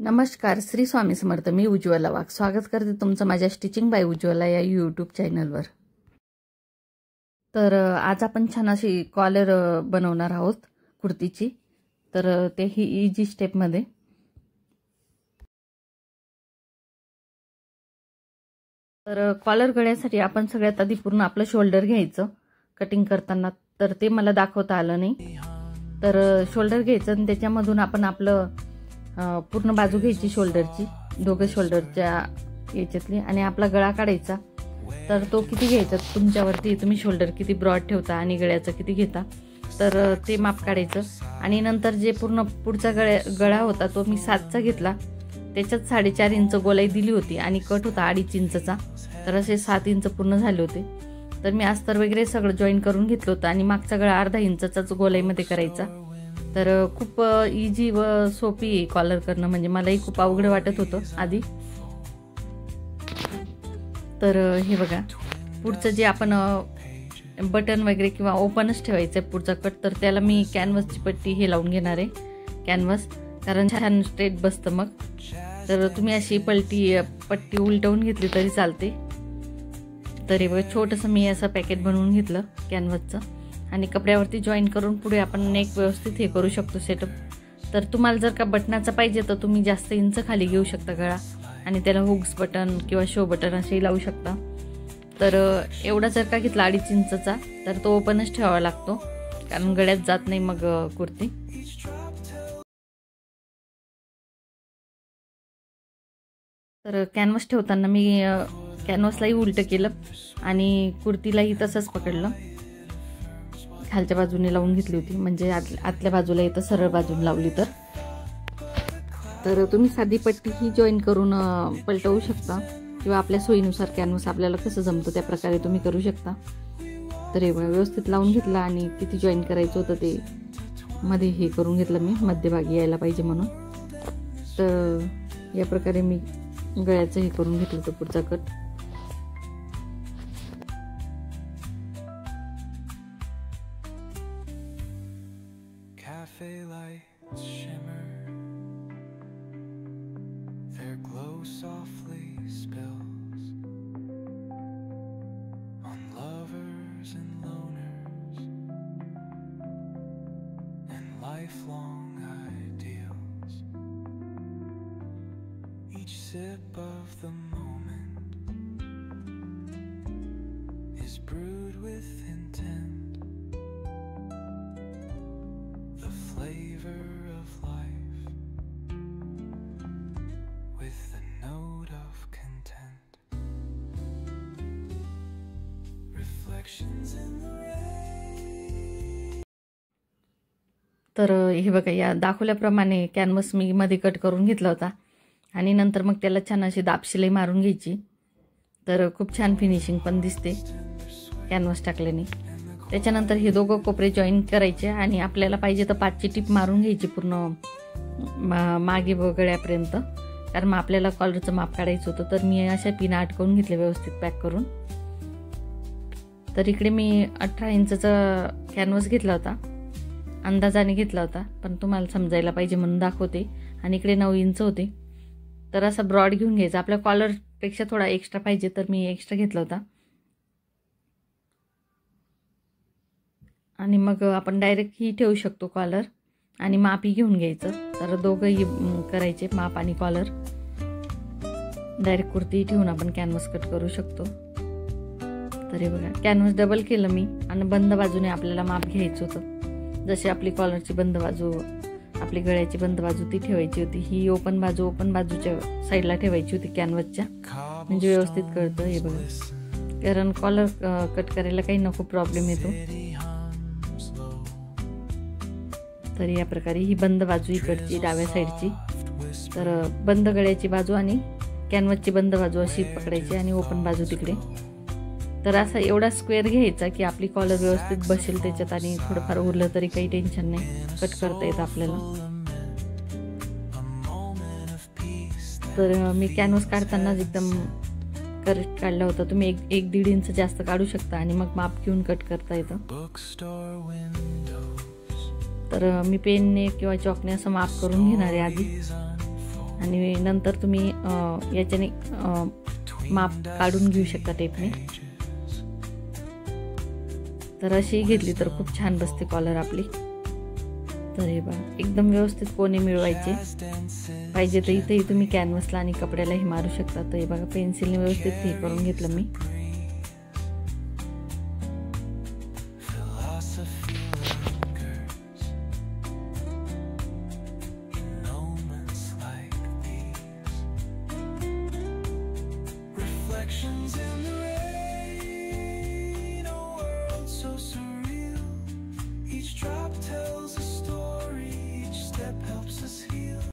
नमस्कार, श्री स्वामी समर्थ. मी उज्ज्वला वाघ स्वागत करते तुमचं माझ्या स्टिचिंग बाय उज्ज्वला या यूट्यूब चॅनलवर. तर आज आपण छान अशी कॉलर बनवणार आहोत कुर्तीची. तर ते ही इजी स्टेपमध्ये. तर कॉलर गळ्यासाठी आपण सगळ्यात आधी पूर्ण आपलं शोल्डर घ्यायचं कटिंग करताना. तर ते मला दाखवता आलं नाही. तर शोल्डर घ्यायचं आणि त्याच्यामधून आपण आपलं पूर्ण बाजू घ्यायची शोल्डरची, दोघं शोल्डरच्या याच्यातली, आणि आपला गळा काढायचा. तर तो किती घ्यायचा तुमच्यावरती, तुम्ही शोल्डर किती ब्रॉड ठेवता आणि गळ्याचं किती घेता, तर ते माप काढायचं. आणि नंतर जे पूर्ण पुढचा गळा होता तो मी 7चा घेतला. त्याच्यात 4.5 इंच गोलाई दिली होती आणि कट होता 2.5 इंचचा. तर असे 7 इंच पूर्ण झाले होते. तर मी अस्तर वगैरे सगळं जॉईन करून घेतलं होतं आणि मागचा गळा 1/2 इंचाचाच गोलाईमध्ये करायचा. तर खूप इजी व सोपी कॉलर करणं, म्हणजे मलाही खूप अवघड वाटत होतं आधी. तर हे बघा, पुढचं जे आपण बटन वगैरे किंवा ओपनच ठेवायचं आहे पुढचा कट, तर त्याला मी कॅनव्हासची पट्टी हे लावून घेणार आहे, कॅनव्हास, कारण छान स्ट्रेट बसतं मग. तर तुम्ही अशी पट्टी उलटवून घेतली तरी चालते. तर हे बघा, छोटंसं मी असं पॅकेट बनवून घेतलं कॅनव्हासचं आणि कपड्यावरती जॉईन करून पुढे आपण नेक व्यवस्थित हे करू शकतो सेटअप. तर तुम्हाला जर का बटनाचा पाहिजे तर तुम्ही जास्त इंच खाली घेऊ शकता गळा आणि त्याला हुक्स बटन किंवा शो बटन असेही लावू शकता. तर एवढा जर का घेतला 2.5 इंचचा तर तो ओपनच ठेवावा लागतो, कारण गळ्यात जात नाही मग कुर्ती. तर कॅनव्हास ठेवताना मी कॅनव्हासलाही उलटं केलं आणि कुर्तीलाही तसंच पकडलं. खालच्या बाजूने लावून घेतली होती, म्हणजे आतल्या बाजूला येतं सरळ बाजूने लावली तर तुम्ही साधी पट्टी ही जॉईन करून पलटवू शकता किंवा आपल्या सोयीनुसार कॅनव्हास आपल्याला कसं जमतं त्या प्रकारे तुम्ही करू शकता. तर हे व्यवस्थित लावून घेतला आणि किती जॉईन करायचं होतं ते मध्ये हे करून घेतलं मी, मध्यभागी यायला पाहिजे म्हणून. तर या प्रकारे मी गळ्याचं हे करून घेतलं होतं पुढचा cut. Cafe lights shimmer, their glow softly spills on lovers and loners and lifelong ideals. Each sip of the moment is brewed with intent. Flavor of life with a note of content. Reflections in the rain. तर हे बघा, या दाखवल्याप्रमाणे canvas मी मध्ये cut करून घेतला होता आणि नंतर मग त्याला छान अशी दाब शिलाई मारून घ्यायची. तर खूप छान फिनिशिंग पण दिसते कॅनव्हास टाकल्याने. त्याच्यानंतर हे दोघं कोपरे जॉईन करायचे आणि आपल्याला पाहिजे तर 5ची टिप मारून घ्यायची पूर्ण मागे गळ्यापर्यंत, कारण मग आपल्याला कॉलरचं माप काढायचं होतं. तर मी अशा पिना अटकवून घेतले व्यवस्थित पॅक करून. तर इकडे मी 18 इंचचा कॅनव्हास घेतला होता, अंदाजाने घेतला होता, पण तुम्हाला समजायला पाहिजे म्हणून दाखवते. आणि इकडे 9 इंच होते. तर असा ब्रॉड घेऊन घ्यायचा. आपल्या कॉलरपेक्षा थोडा एक्स्ट्रा पाहिजे तर मी एक्स्ट्रा घेतला होता. आणि मग आपण डायरेक्ट ही ठेवू शकतो कॉलर आणि मापही घेऊन घ्यायचं. तर दोघंही करायचे, माप आणि कॉलर. डायरेक्ट कुर्ती ठेवून आपण कॅनव्हास कट करू शकतो. तर हे बघा, कॅनव्हास डबल केलं मी आणि बंद बाजूने आपल्याला माप घ्यायचं होतं. जशी आपली कॉलरची बंद बाजू, आपली गळ्याची बंद बाजू ती ठेवायची होती. ही ओपन बाजूच्या साईडला ठेवायची होती कॅनव्हासच्या, म्हणजे व्यवस्थित कळतं. हे बघा, कारण कॉलर कट करायला काही नको प्रॉब्लेम येतो. तर या प्रकारे ही बंद बाजू इकडची डाव्या साईडची, तर बंद गळ्याची बाजू आणि कॅनव्हासची बंद बाजू अशी पकडायची आणि ओपन बाजू तिकडे. तर असा एवढा स्क्वेअर घ्यायचा की आपली कॉलर व्यवस्थित बसेल त्याच्यात आणि थोडंफार उरलं तरी काही टेन्शन नाही, कट करता येतं आपल्याला. तर मी कॅनव्हास काढतानाच एकदम करेक्ट काढला होता. तुम्ही 1-1.5 इंच जास्त काढू शकता आणि मग माप घेऊन कट करता येतं. तर मी पेनने किंवा चॉकने असं माप करून घेणार आहे आधी आणि नंतर तुम्ही याच्याने माप काढून घेऊ शकता टेपने. तर अशी घेतली तर खूप छान बसते कॉलर आपली. तर हे बघा एकदम व्यवस्थित कोणे मिळवायचे. पाहिजे तर इथेही तुम्ही कॅनव्हसला आणि कपड्यालाही मारू शकता. तर हे बघा पेन्सिलने व्यवस्थित हे करून घेतलं मी.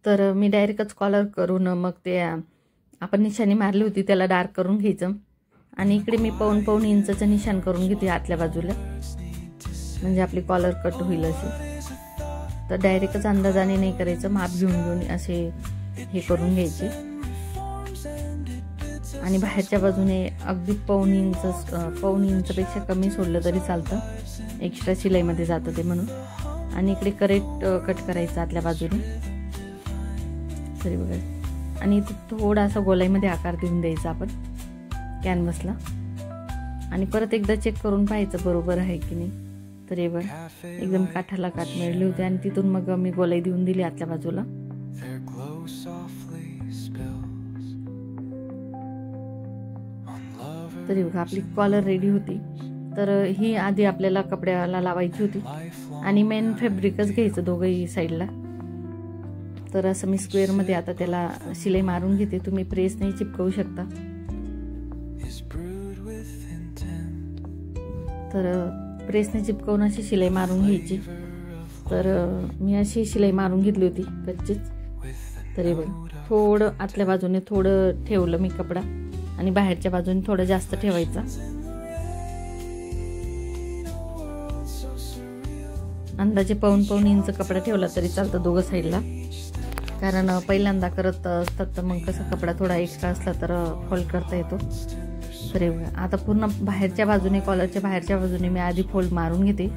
तर मी डायरेक्टच कॉलर करून मग ते आपण निशाणी मारली होती त्याला डार्क करून घ्यायचं. आणि इकडे मी पाऊण इंचचं निशाण करून घेते आतल्या बाजूला, म्हणजे आपली कॉलर कट होईल अशी. तर डायरेक्टच अंदाजाने नाही करायचं, माप घेऊन असे हे करून घ्यायचे. आणि बाहेरच्या बाजूने अगदी पाऊण इंचपेक्षा कमी सोडलं तरी चालतं, एक्स्ट्रा शिलाईमध्ये जातं ते म्हणून. आणि इकडे करेक्ट कट करायचं आतल्या बाजूने. तरी बघा आणि थोडासा गोलाईमध्ये आकार देऊन द्यायचा आपण कॅनव्हसला. आणि परत एकदा चेक करून पाहायचं बरोबर आहे की नाही. तर हे बघा एकदम काठाला काठ मिळली होती. आणि तिथून मग मी गोलाई देऊन दिली आतल्या बाजूला. तरी बघा आपली कॉलर रेडी होती. तर ही आधी आपल्याला कपड्याला लावायची होती. आणि मेन फॅब्रिकच घ्यायचं दोघंही साईडला. तर असं मी स्क्वेअरमध्ये आता त्याला शिलाई मारून घेते. तुम्ही प्रेसने चिपकवू शकता. तर प्रेसने चिपकवून अशी शिलाई मारून घ्यायची. तर मी अशी शिलाई मारून घेतली होती कच्चीच. तरी बघ थोडं आतल्या बाजूने थोडं ठेवलं मी कपडा आणि बाहेरच्या बाजूने थोडं जास्त ठेवायचा. अंदाजे पाऊण इंच कपडा ठेवला तरी चालतं दोघं साईडला. कारण पहिल्यांदा करत असतात तर मग कसं कपडा थोडा एक्स्ट्रा असला तर फोल्ड करता येतो. तर आता पूर्ण बाहेरच्या बाजूने कॉलरच्या बाहेरच्या बाजूने मी आधी फोल्ड मारून घेते.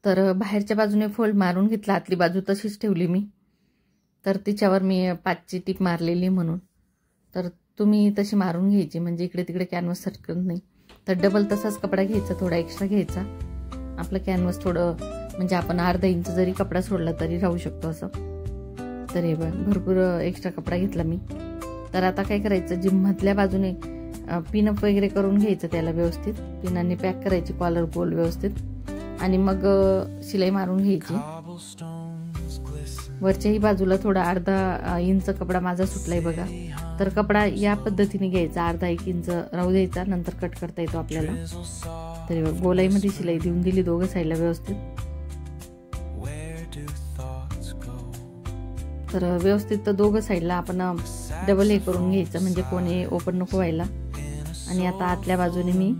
तर बाहेरच्या बाजूने फोल्ड मारून घेतला, आतली बाजू तशीच ठेवली मी. तर तिच्यावर मी 5ची टीप मारलेली म्हणून. तर तुम्ही तशी मारून घ्यायची म्हणजे इकडे तिकडे कॅनव्हस सरकत नाही. तर डबल तसाच कपडा घ्यायचा, थोडा एक्स्ट्रा घ्यायचा. आपलं कॅनव्हस थोडं म्हणजे आपण अर्धा इंच जरी कपडा सोडला तरी राहू शकतो असं. तर हे बघ भरपूर एक्स्ट्रा कपडा घेतला मी. तर आता काय करायचं, जी मधल्या बाजूने पिनअप वगैरे करून घ्यायचं त्याला व्यवस्थित. पिनाने पॅक करायची कॉलर गोल व्यवस्थित आणि मग शिलाई मारून घ्यायची. वरच्याही बाजूला थोडा अर्धा इंच कपडा माझा सुटलाय बघा. तर कपडा या पद्धतीने घ्यायचा, अर्धा 1 इंच राहू द्यायचा, नंतर कट करता येतो आपल्याला. तरी गोलाईमध्ये शिलाई देऊन दिली दोघं साईडला व्यवस्थित. तर व्यवस्थित दोघं साईडला आपण डबल हे करून घ्यायचं म्हणजे कोणी ओपन नको व्हायला. आणि आता आतल्या बाजूने मी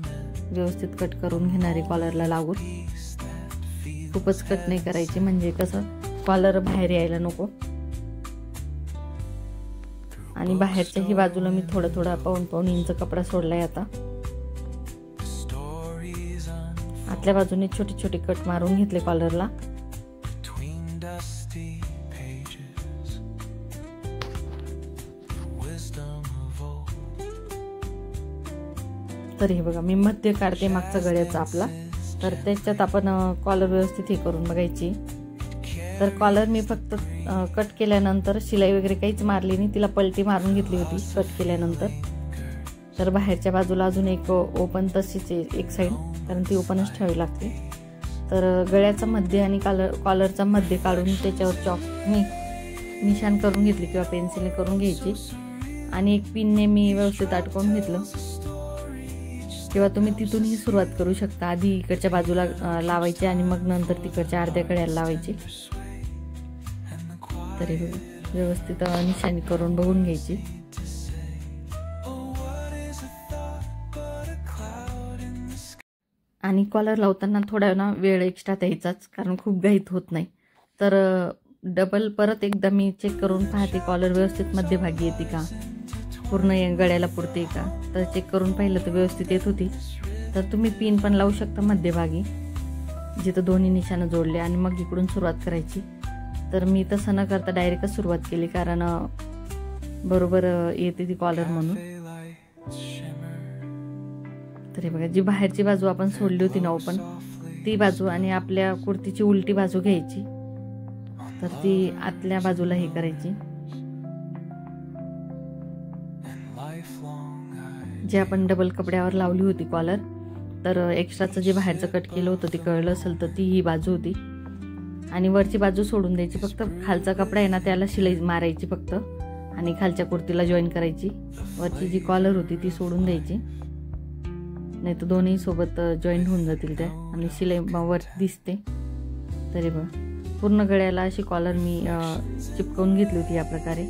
व्यवस्थित कट करून घेणारे कॉलरला लागून. खूपच कट नाही करायची म्हणजे कसं कॉलर बाहेर यायला नको. आणि बाहेरच्याही बाजूला मी थोडा पाऊण इंच कपडा सोडलाय. आता आतल्या बाजूने छोटे छोटे कट मारून घेतले कॉलरला. तर हे बघा मी मध्य काढते मागचा गळ्याचा आपला. तर त्याच्यात आपण कॉलर व्यवस्थित हे करून बघायची. तर कॉलर मी फक्त कट केल्यानंतर शिलाई वगैरे काहीच मारली नाही, तिला पलटी मारून घेतली होती कट केल्यानंतर. तर बाहेरच्या बाजूला अजून एक ओपन तशीच एक साईड, कारण ती ओपनच ठेवावी लागते. तर गळ्याचा मध्य आणि कॉलरचा मध्य काढून त्याच्यावर चॉकने निशाण करून घेतली किंवा पेन्सिलने करून घ्यायची. आणि एक पिनने मी व्यवस्थित अटकवून घेतलं. किंवा तुम्ही तिथूनही सुरुवात करू शकता. आधी इकडच्या बाजूला लावायचे आणि मग नंतर तिकडच्या अर्ध्या कड्याला लावायची. तरी व्यवस्थित निशाणी करून बघून घ्यायची. आणि कॉलर लावताना थोडा ना वेळ एक्स्ट्रा द्यायचाच, कारण खूप घाईत होत नाही. तर डबल परत एकदा मी चेक करून पाहते कॉलर व्यवस्थित मध्यभागी येते का, पूर्ण गळ्याला पुरते का. तर चेक करून पाहिलं तर व्यवस्थित येत होती. तर तुम्ही पिन पण लावू शकता मध्यभागी जिथं दोन्ही निशाणं जोडले आणि मग इकडून सुरुवात करायची. तर मी तसं न करता डायरेक्टच सुरुवात केली, कारण बरोबर येते ती कॉलर म्हणून. तर हे बघा, जी बाहेरची बाजू आपण सोडली होती ना ओपन, ती बाजू आणि आपल्या कुर्तीची उलटी बाजू घ्यायची. तर ती आतल्या बाजूला हे करायची. जे आपण डबल कपड्यावर लावली होती कॉलर, तर एक्स्ट्राचं जे बाहेरचं कट केलं होतं ते कळलं असेल तर ती ही बाजू होती. आणि वरची बाजू सोडून द्यायची, फक्त खालचा कपडा आहे ना त्याला शिलाई मारायची फक्त, आणि खालच्या कुर्तीला जॉईन करायची. वरची जी कॉलर होती ती सोडून द्यायची, नाही तर दोन्ही सोबत जॉईंट होऊन जातील त्या आणि शिलाई वर दिसते. तरी बघ, पूर्ण गळ्याला अशी कॉलर मी चिपकवून घेतली होती या प्रकारे.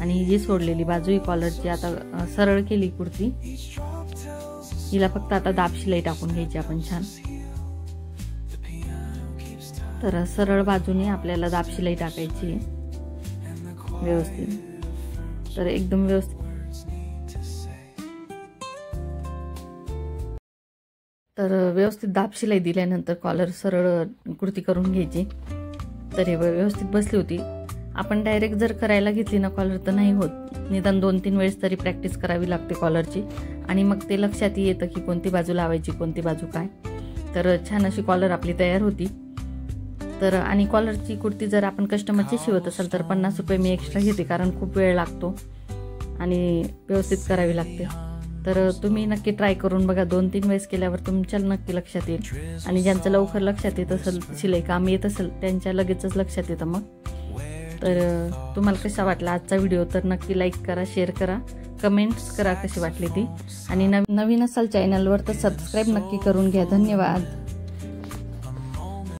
आणि जी सोडलेली बाजू ही कॉलरची आता सरळ केली कुर्ती. हिला फक्त आता दाब शिलाई टाकून घ्यायची आपण छान. तर सरळ बाजूने आपल्याला दाब शिलाई टाकायची व्यवस्थित. तर एकदम व्यवस्थित. तर व्यवस्थित दाब शिलाई दिल्यानंतर कॉलर सरळ कुर्ती करून घ्यायची. तर हे व्यवस्थित बसली होती. आपण डायरेक्ट जर करायला घेतली ना कॉलर तर नाही होत, निदान 2-3 वेळेस तरी प्रॅक्टिस करावी लागते कॉलरची, आणि मग ते लक्षात येतं की कोणती बाजू लावायची, कोणती बाजू काय. तर छान अशी कॉलर आपली तयार होती. तर आणि कॉलरची कुर्ती जर आपण कस्टमरची शिवत असेल तर 50 रुपये मी एक्स्ट्रा घेते, कारण खूप वेळ लागतो आणि व्यवस्थित करावी लागते. तर तुम्ही नक्की ट्राय करून बघा. 2-3 वेळेस केल्यावर तुमच्या नक्की लक्षात येईल. आणि ज्यांचं लवकर लक्षात येत असेल, शिलाई काम येत असेल, त्यांच्या लगेचच लक्षात येतं मग. तर तुम्हाला कसा वाटला आजचा व्हिडिओ तर नक्की लाईक करा, शेअर करा, कमेंट्स करा कशी वाटली ती. आणि नवीन असाल चॅनलवर तर सबस्क्राईब नक्की करून घ्या. धन्यवाद.